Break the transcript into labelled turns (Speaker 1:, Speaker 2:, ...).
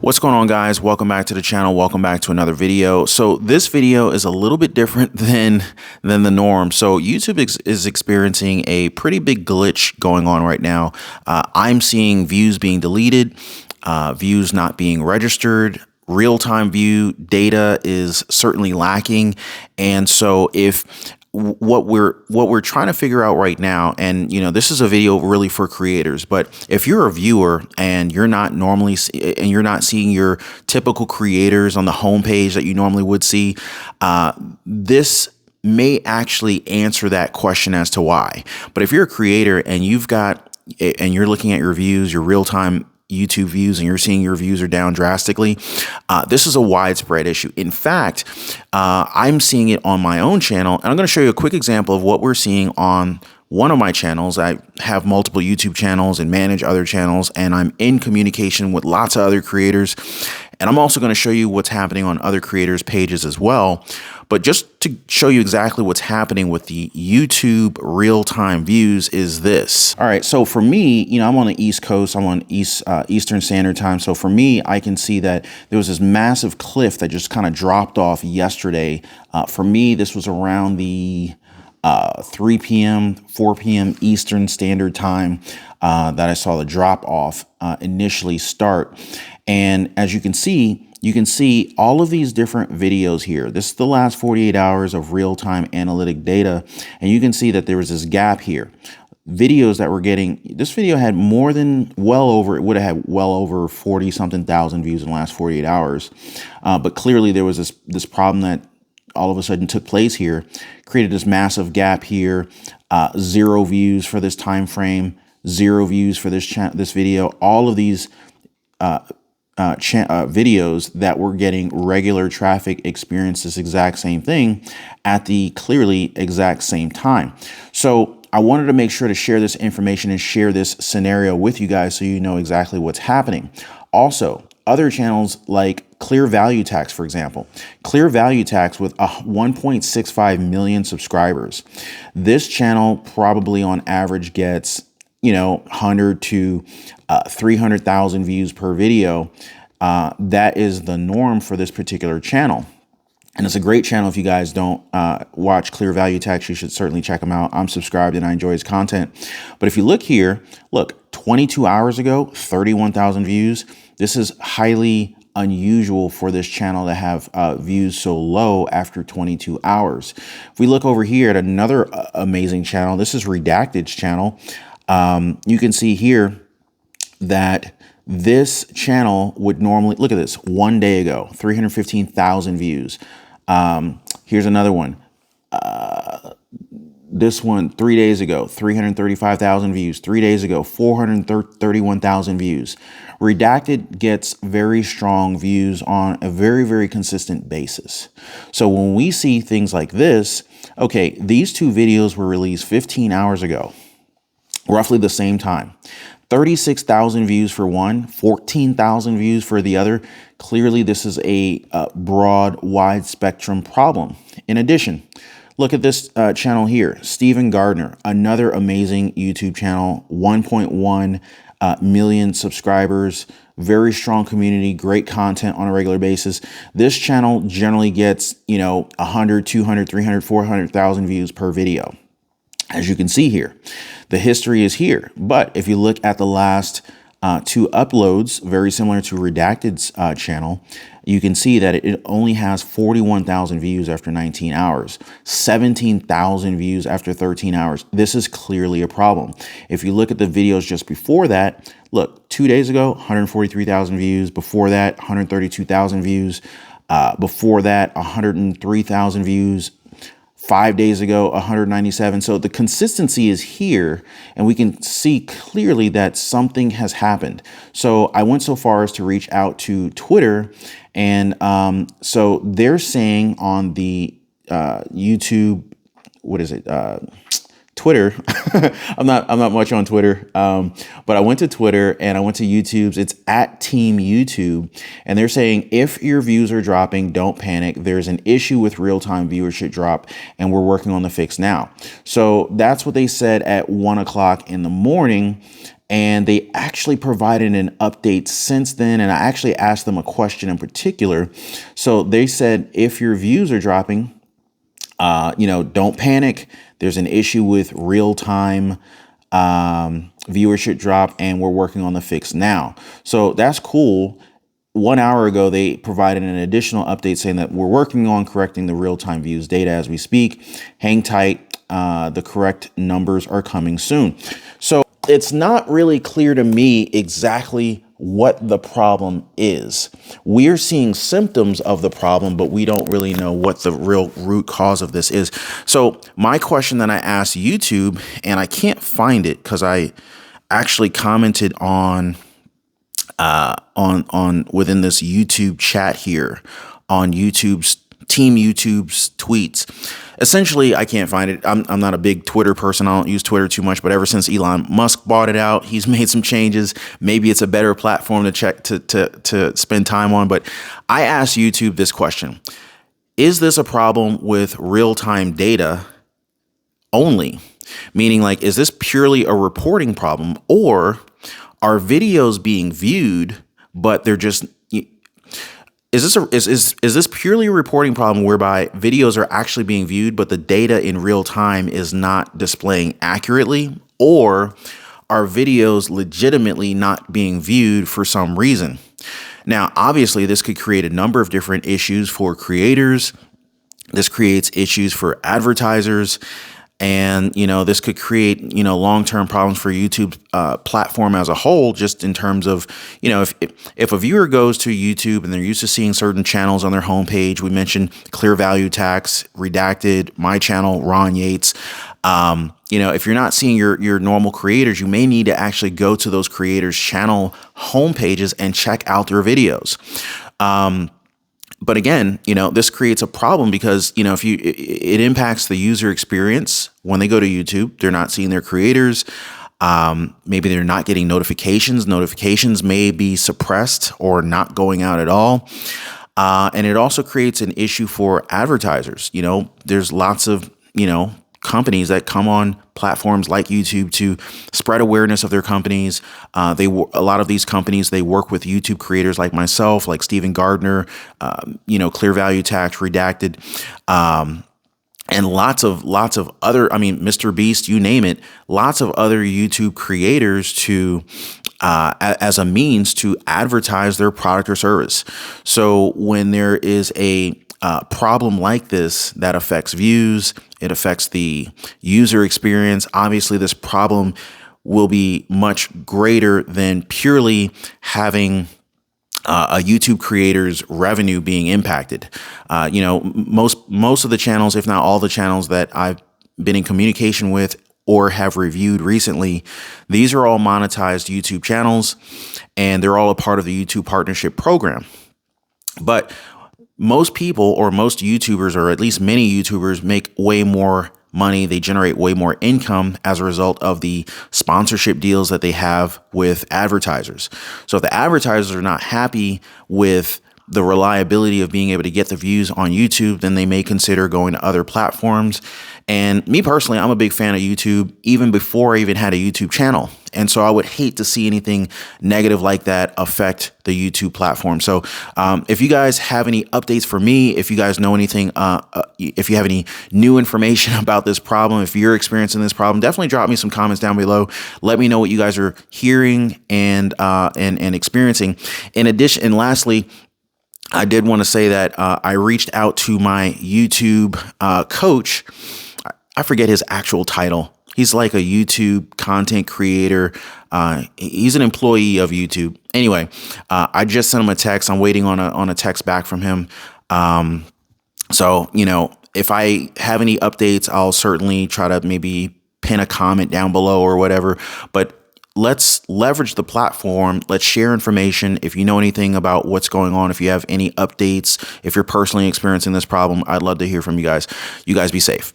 Speaker 1: What's going on, guys? Welcome back to the channel. Welcome back to another video. So this video is a little bit different than the norm. So YouTube is experiencing a pretty big glitch going on right now. I'm seeing views being deleted, views not being registered. Real-time view data is certainly lacking. And so what we're trying to figure out right now, and this is a video really for creators, but if you're a viewer and you're not seeing your typical creators on the homepage that you normally would see, this may actually answer that question as to why. But if you're a creator and you're looking at your views, your real-time YouTube views, and you're seeing your views are down drastically, this is a widespread issue. In fact, I'm seeing it on my own channel, and I'm going to show you a quick example of what we're seeing on one of my channels. I have multiple YouTube channels and manage other channels, and I'm in communication with lots of other creators. And I'm also going to show you what's happening on other creators' pages as well. But just to show you exactly what's happening with the YouTube real-time views is this. All right, so for me, I'm on the East Coast. I'm on Eastern Standard Time. So for me, I can see that there was this massive cliff that just kind of dropped off yesterday. For me, this was around the 3 p.m., 4 p.m. Eastern Standard Time that I saw the drop off initially start. And as you can see all of these different videos here. This is the last 48 hours of real-time analytic data. And you can see that there was this gap here. Videos that we're getting, this video had it would have had well over 40 something thousand views in the last 48 hours. But clearly there was this problem that all of a sudden took place here, created this massive gap here, 0 views for this time frame, 0 views for this video. All of these videos that were getting regular traffic experience this exact same thing at the clearly exact same time. So I wanted to make sure to share this information and share this scenario with you guys so you know exactly what's happening. Also, other channels like Clear Value Tax, for example, Clear Value Tax with 1.65 million subscribers. This channel probably on average gets 100 to 300,000 views per video. That is the norm for this particular channel. And it's a great channel. If you guys don't watch Clear Value Tax, you should certainly check him out. I'm subscribed and I enjoy his content. But if you look here, 22 hours ago, 31,000 views. This is highly unusual for this channel to have views so low after 22 hours. If we look over here at another amazing channel, this is Redacted's channel. You can see here that this channel would normally, look at this, 1 day ago, 315,000 views. Here's another one. This one, 3 days ago, 335,000 views. 3 days ago, 431,000 views. Redacted gets very strong views on a very, very consistent basis. So when we see things like this, okay, these two videos were released 15 hours ago, roughly the same time. 36,000 views for one, 14,000 views for the other. Clearly, this is a broad, wide spectrum problem. In addition, look at this channel here, Stephen Gardner, another amazing YouTube channel, 1.1 million subscribers, very strong community, great content on a regular basis. This channel generally gets, 100, 200, 300, 400,000 views per video. As you can see here, the history is here. But if you look at the last 2 uploads, very similar to Redacted's channel, you can see that it only has 41,000 views after 19 hours, 17,000 views after 13 hours. This is clearly a problem. If you look at the videos just before that, look, 2 days ago, 143,000 views. Before that, 132,000 views. Before that, 103,000 views. 5 days ago, 197. So the consistency is here, and we can see clearly that something has happened. So I went so far as to reach out to Twitter, and so they're saying on the YouTube, what is it? Twitter. I'm not much on Twitter, but I went to Twitter and I went to YouTube's. It's at Team YouTube, and they're saying if your views are dropping, don't panic. There's an issue with real-time viewership drop, and we're working on the fix now. So that's what they said at 1 o'clock in the morning. and they actually provided an update since then. And I actually asked them a question in particular. So they said, if your views are dropping, don't panic. There's an issue with real-time viewership drop, and we're working on the fix now. So that's cool. 1 hour ago, they provided an additional update saying that we're working on correcting the real-time views data as we speak. Hang tight. The correct numbers are coming soon. So it's not really clear to me exactly what the problem is. We're seeing symptoms of the problem, but we don't really know what the real root cause of this is. So my question that I asked YouTube, and I can't find it because I actually commented on within this YouTube chat here on YouTube's tweets. Essentially, I can't find it. I'm not a big Twitter person. I don't use Twitter too much, but ever since Elon Musk bought it out, he's made some changes. Maybe it's a better platform to check to spend time on. But I asked YouTube this question: is this a problem with real-time data only? Meaning, like, is this purely a reporting problem, or are videos being viewed, but they're just, is this purely a reporting problem whereby videos are actually being viewed, but the data in real time is not displaying accurately? Or are videos legitimately not being viewed for some reason? Now, obviously, this could create a number of different issues for creators. This creates issues for advertisers. And, this could create, long-term problems for YouTube platform as a whole, just in terms of, if a viewer goes to YouTube and they're used to seeing certain channels on their homepage, we mentioned Clear Value Tax, Redacted, my channel, Ron Yates. If you're not seeing your normal creators, you may need to actually go to those creators' channel homepages and check out their videos. But again, this creates a problem because, it impacts the user experience when they go to YouTube. They're not seeing their creators. Maybe they're not getting notifications. Notifications may be suppressed or not going out at all. And it also creates an issue for advertisers. There's lots of, companies that come on platforms like YouTube to spread awareness of their companies. A lot of these companies, they work with YouTube creators like myself, like Stephen Gardner, Clear Value Tax, Redacted, and lots of other, Mr. Beast, you name it, lots of other YouTube creators to as a means to advertise their product or service. So when there is a problem like this that affects views, it affects the user experience, obviously this problem will be much greater than purely having a YouTube creator's revenue being impacted. Most of the channels, if not all the channels that I've been in communication with or have reviewed recently, these are all monetized YouTube channels, and they're all a part of the YouTube Partnership Program. But most people, or most YouTubers, or at least many YouTubers, make way more money. They generate way more income as a result of the sponsorship deals that they have with advertisers. So if the advertisers are not happy with the reliability of being able to get the views on YouTube, then they may consider going to other platforms. And me personally, I'm a big fan of YouTube even before I even had a YouTube channel. And so I would hate to see anything negative like that affect the YouTube platform. So if you guys have any updates for me, if you guys know anything, if you have any new information about this problem, if you're experiencing this problem, definitely drop me some comments down below. Let me know what you guys are hearing and experiencing. In addition, and lastly, I did want to say that I reached out to my YouTube coach. I forget his actual title. He's like a YouTube content creator. He's an employee of YouTube. Anyway, I just sent him a text. I'm waiting on a text back from him. So, if I have any updates, I'll certainly try to maybe pin a comment down below or whatever. But let's leverage the platform. Let's share information. If you know anything about what's going on, if you have any updates, if you're personally experiencing this problem, I'd love to hear from you guys. You guys be safe.